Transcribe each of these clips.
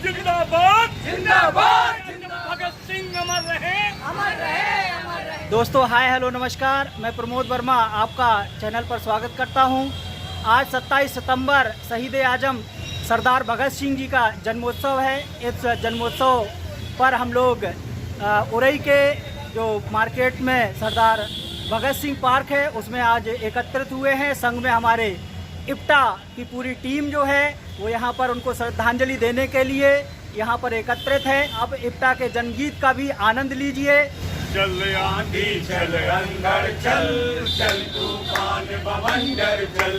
जिंदाबाद जिंदाबाद भगत सिंह अमर रहे, अमर रहे, अमर रहे। दोस्तों हाय हेलो नमस्कार, मैं प्रमोद वर्मा आपका चैनल पर स्वागत करता हूं। आज 27 सितंबर शहीद आजम सरदार भगत सिंह जी का जन्मोत्सव है। इस जन्मोत्सव पर हम लोग उरई के जो मार्केट में सरदार भगत सिंह पार्क है उसमें आज एकत्रित हुए हैं। संघ में हमारे इप्टा की पूरी टीम जो है वो यहाँ पर उनको श्रद्धांजलि देने के लिए यहाँ पर एकत्रित है। अब इप्टा के जनगीत का भी आनंद लीजिए। चल आंधी चल अंदर चल, चल तूफान बवंडर चल,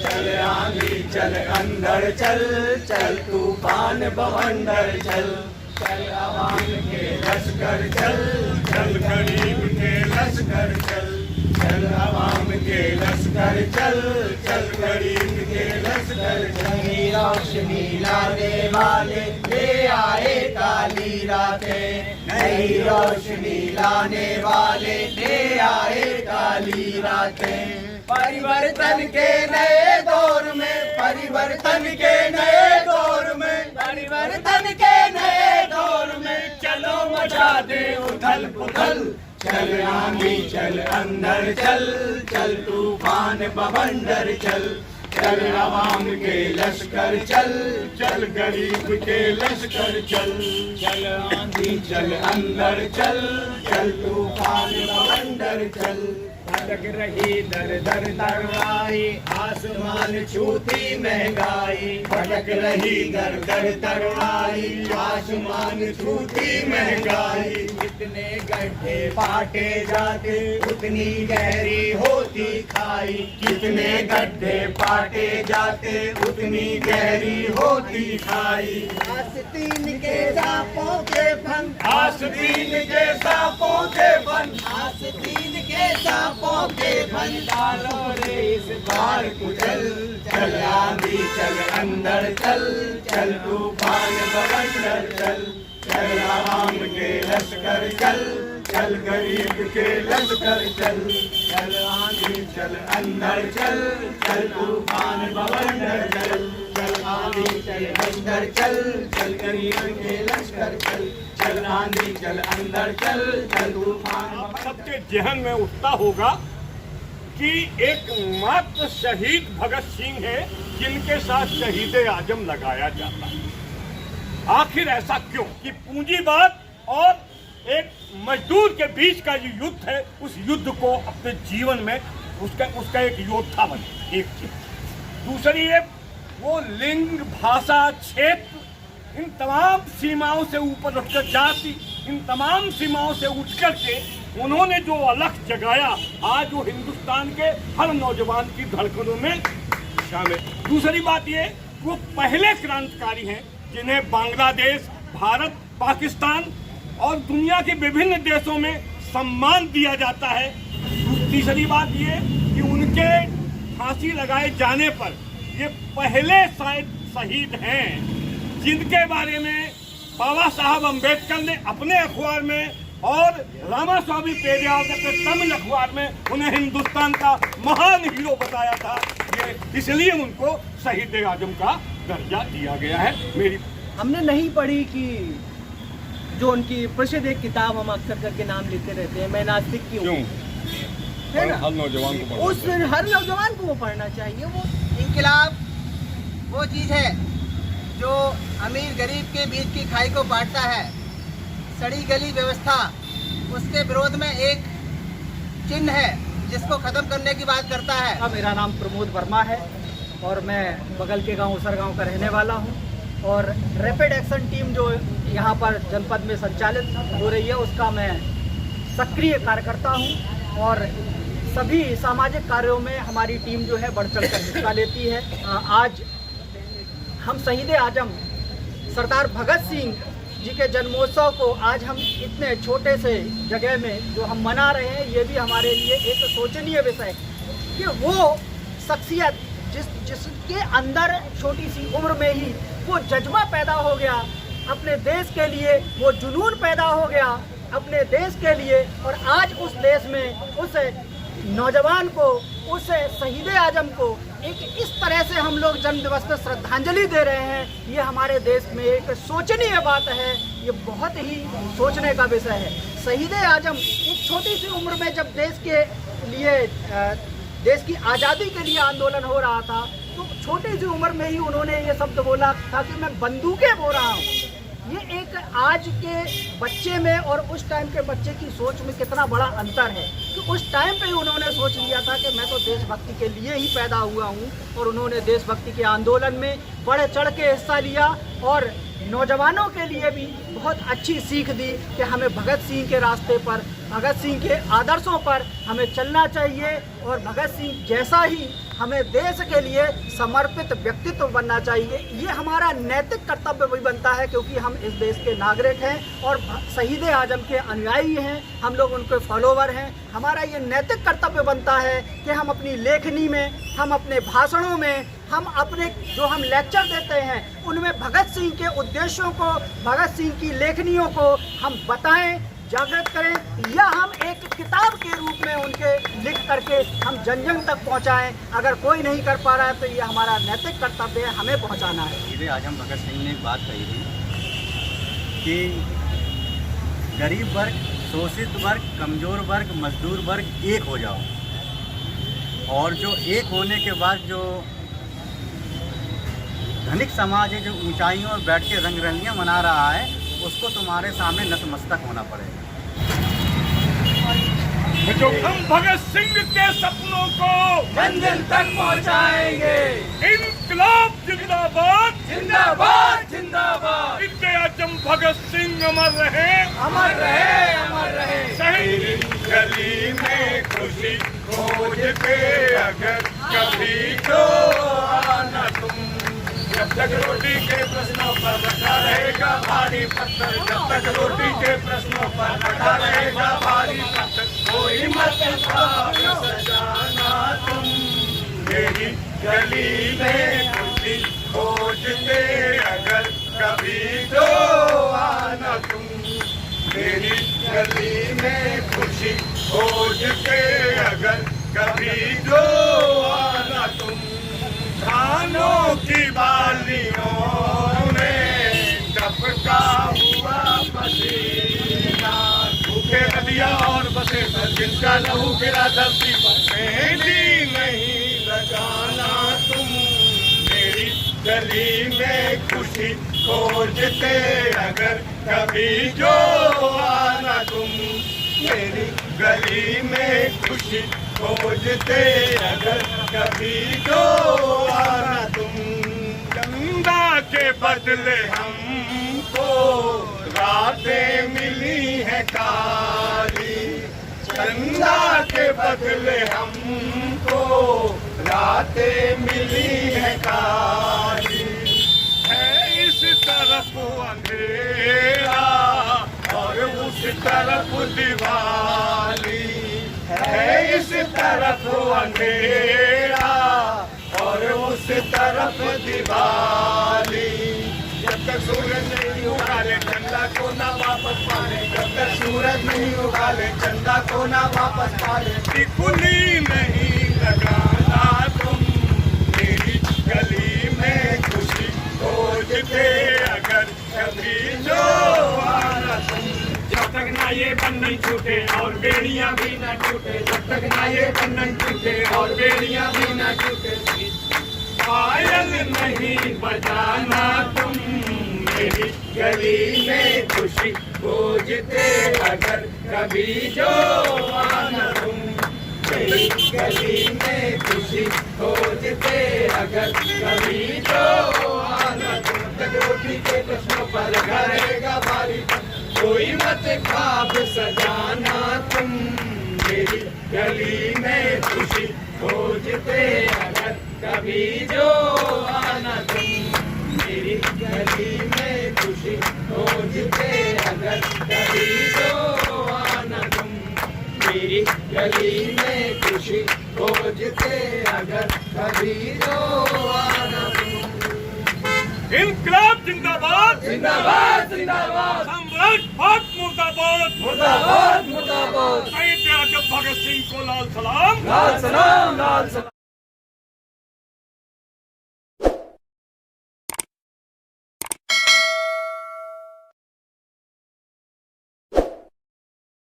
चल आंधी चल अंदर चल, चल तूफान बवंडर चल, चल आवाम के लश्कर चल, चल गरीब के लश्कर चल, चल आवाम के लश्कर चल, चल गरीब के लश्कर चल। रोशनी लाने वाले ले आए काली रातें, नई रोशनी लाने वाले ले आए काली रातें। परिवर्तन के नए दौर में, परिवर्तन के नए दौर में, परिवर्तन के नए दौर में चलो मचा दे उथल पुथल। चल आंधी चल अंदर चल, चल तूफान बवंडर चल, चल आवाम के लश्कर चल, चल गरीब के लश्कर चल, चल आंधी चल अंदर चल, चल तूफान बवंडर चल। भटक रही दर दर तरवाई, आसमान छूती महंगाई, भटक रही दर दर तरवाई, आसमान छूती महंगाई। जितने गड्ढे पाटे जाते उतनी गहरी होती खाई, कितने गड्ढे पाटे जाते उतनी गहरी होती खाई। आस्तीन के सांपों के फन, आस्तीन के सांपों के फन, आस्तीन के सांपों के फन डालो रे इस बार कुचल। चल आंधी चल अंदर चल, चल तूफान बवंडर चल, चल आवाम के लश्कर चल, चल गरीब के लश्कर चल, चल आंधी चल अंदर चल, चल तूफान बवंडर चल, चल आंधी चल अंदर चल, चल गरीब के लश्कर चल, चल आंधी चल अंदर चल, चल तूफान। सबके जहन में उठता होगा कि एकमात्र शहीद भगत सिंह है जिनके साथ शहीद आजम लगाया जाता है। आखिर ऐसा क्यों कि पूंजीवाद और एक मजदूर के बीच का जो युद्ध है उस युद्ध को अपने जीवन में उसका एक योद्धा बने। एक चीज दूसरी है वो लिंग भाषा क्षेत्र इन तमाम सीमाओं से ऊपर उठकर जाति इन तमाम सीमाओं से उठकर के उन्होंने जो अलख जगाया आज वो हिंदुस्तान के हर नौजवान की धड़कनों में शामिल। दूसरी बात ये वो पहले क्रांतिकारी हैं जिन्हें बांग्लादेश, भारत, पाकिस्तान और दुनिया के विभिन्न देशों में सम्मान दिया जाता है। तीसरी बात ये कि उनके फांसी लगाए जाने पर ये पहले शायद शहीद हैं जिनके बारे में बाबा साहब अम्बेडकर ने अपने अखबार में और रामास्वामी पेरियार ने अपने तमिल अखबार में उन्हें हिंदुस्तान का महान हीरो बताया था। ये इसलिए उनको शहीद आजम का दर्जा दिया गया है। मेरी हमने नहीं पढ़ी कि जो उनकी प्रसिद्ध एक किताब हम अक्सर करके नाम लेते रहते हैं, मैं नास्तिक क्यों है ना, हर नौजवान को उस हर नौजवान को वो पढ़ना चाहिए। वो इनकलाब वो चीज़ है जो अमीर गरीब के बीच की खाई को बांटता है। सड़ी गली व्यवस्था उसके विरोध में एक चिन्ह है जिसको खत्म करने की बात करता है। मेरा नाम प्रमोद वर्मा है और मैं बगल के गांव उसर गांव का रहने वाला हूं और रैपिड एक्शन टीम जो यहां पर जनपद में संचालित हो रही है उसका मैं सक्रिय कार्यकर्ता हूं और सभी सामाजिक कार्यों में हमारी टीम जो है बढ़ चढ़ कर हिस्सा लेती है। आज हम शहीद आजम सरदार भगत सिंह जी के जन्मोत्सव को आज हम इतने छोटे से जगह में जो हम मना रहे हैं ये भी हमारे लिए एक सोचनीय विषय है कि वो शख्सियत जिसके अंदर छोटी सी उम्र में ही वो जज्बा पैदा हो गया अपने देश के लिए, वो जुनून पैदा हो गया अपने देश के लिए और आज उस देश में उस नौजवान को, उस शहीद आजम को एक इस तरह से हम लोग जन्म दिवस पर श्रद्धांजलि दे रहे हैं, ये हमारे देश में एक सोचनीय बात है। ये बहुत ही सोचने का विषय है। शहीद आजम एक छोटी सी उम्र में जब देश के लिए देश की आज़ादी के लिए आंदोलन हो रहा था, तो छोटी सी उम्र में ही उन्होंने ये शब्द बोला था कि मैं बंदूकें बो रहा हूँ। ये एक आज के बच्चे में और उस टाइम के बच्चे की सोच में कितना बड़ा अंतर है कि उस टाइम पे ही उन्होंने सोच लिया था कि मैं तो देशभक्ति के लिए ही पैदा हुआ हूँ, और उन्होंने देशभक्ति के आंदोलन में बढ़ चढ़ के हिस्सा लिया और नौजवानों के लिए भी बहुत अच्छी सीख दी कि हमें भगत सिंह के रास्ते पर, भगत सिंह के आदर्शों पर हमें चलना चाहिए और भगत सिंह जैसा ही हमें देश के लिए समर्पित व्यक्तित्व बनना चाहिए। ये हमारा नैतिक कर्तव्य भी बनता है, क्योंकि हम इस देश के नागरिक हैं और शहीद आजम के अनुयायी हैं, हम लोग उनके फॉलोवर हैं। हमारा ये नैतिक कर्तव्य बनता है कि हम अपनी लेखनी में, हम अपने भाषणों में, हम अपने जो हम लेक्चर देते हैं उनमें भगत सिंह के उद्देश्यों को, भगत सिंह की लेखनियों को हम बताएं, जागृत करें, या हम एक किताब के रूप में उनके लिख करके हम जन जन तक पहुंचाएं। अगर कोई नहीं कर पा रहा है तो ये हमारा नैतिक कर्तव्य है, हमें पहुंचाना है। शहीद आजम भगत सिंह ने एक बात कही थी कि गरीब वर्ग, शोषित वर्ग, कमज़ोर वर्ग, मजदूर वर्ग एक हो जाओ, और जो एक होने के बाद जो धनिक समाज है जो ऊंचाइयों में बैठ के रंगरलियाँ मना रहा है, उसको तुम्हारे सामने नतमस्तक होना पड़ेगा। जो हम भगत सिंह के सपनों को जन जन तक पहुंचाएंगे। इनकलाब जिंदाबाद, जिंदाबाद जिंदाबाद। शहीद आजम भगत सिंह अमर रहे, अमर रहे, अमर रहे। शहीद गली में खुशी खोजते अगर कभी तो आना तुम। जब तक रोटी के प्रश्नों पर रखा रहेगा भारी पत्थर, जब तक रोटी के प्रश्नों पर रखा रहेगा भारी पत्थर, कोई मत सजाना तुम। मेरी गली में खुशी खोजते अगर कभी तो आना तुम। मेरी गली में खुशी खोजते अगर कभी तो आना तुम। धानों की बालियों में टपका हुआ पसीना, सूखे नदियाँ और बसे पर जिनका लहू गिरा धरती पर, मेहंदी नहीं लगाना तुम। मेरी गली में खुशी खोजते अगर कभी जो आना तुम। मेरी गली में खुशी खोजते अगर कभी तो आना तुम। गंगा के बदले हमको रातें मिली है काली, गंगा के बदले हमको रातें मिली है काली। है इस तरफ अंधेरा और उस तरफ दिवाली, है इस तरफ अंधेरा और उस तरफ दिवाली। जब तक सूरज नहीं उगाले चंदा को ना वापस पाले, जब तक सूरज नहीं उगाले चंदा को ना वापस पाले, टिकुली नहीं लगाना तुम। मेरी गली में खुशी खोजते अगर कभी जो आना तुम। जब तक ना ये बंधन छूटे और बेड़ियां भी ना टूटे, जब तक ना ये बंधन छूटे और बेड़ियां भी ना टूटे, पायल नहीं बजाना तुम। मेरी गली में खुशी खोजते अगर कभी जो आना तुम। मेरी गली में खुशी खोजते अगर कभी जो आना तुम। तक रोटी के प्रश्नों पर लगा रहेगा भारी, कोई मत ख्वाब सजाना तुम। मेरी गली में खुशी खोजते अगर कभी जो आना तुम। मेरी गली में खुशी खोजते अगर कभी जो आना तुम। मेरी गली में खुशी खोजते अगर कभी जो आना तुम। इनकलाब जिंदाबाद, जिंदाबाद जिंदाबाद। सम्राट मुर्दाबाद, मुर्दाबाद मुर्दाबाद। शहीद आजम भगत सिंह को लाल सलाम, लाल सलाम, लाल सलाम।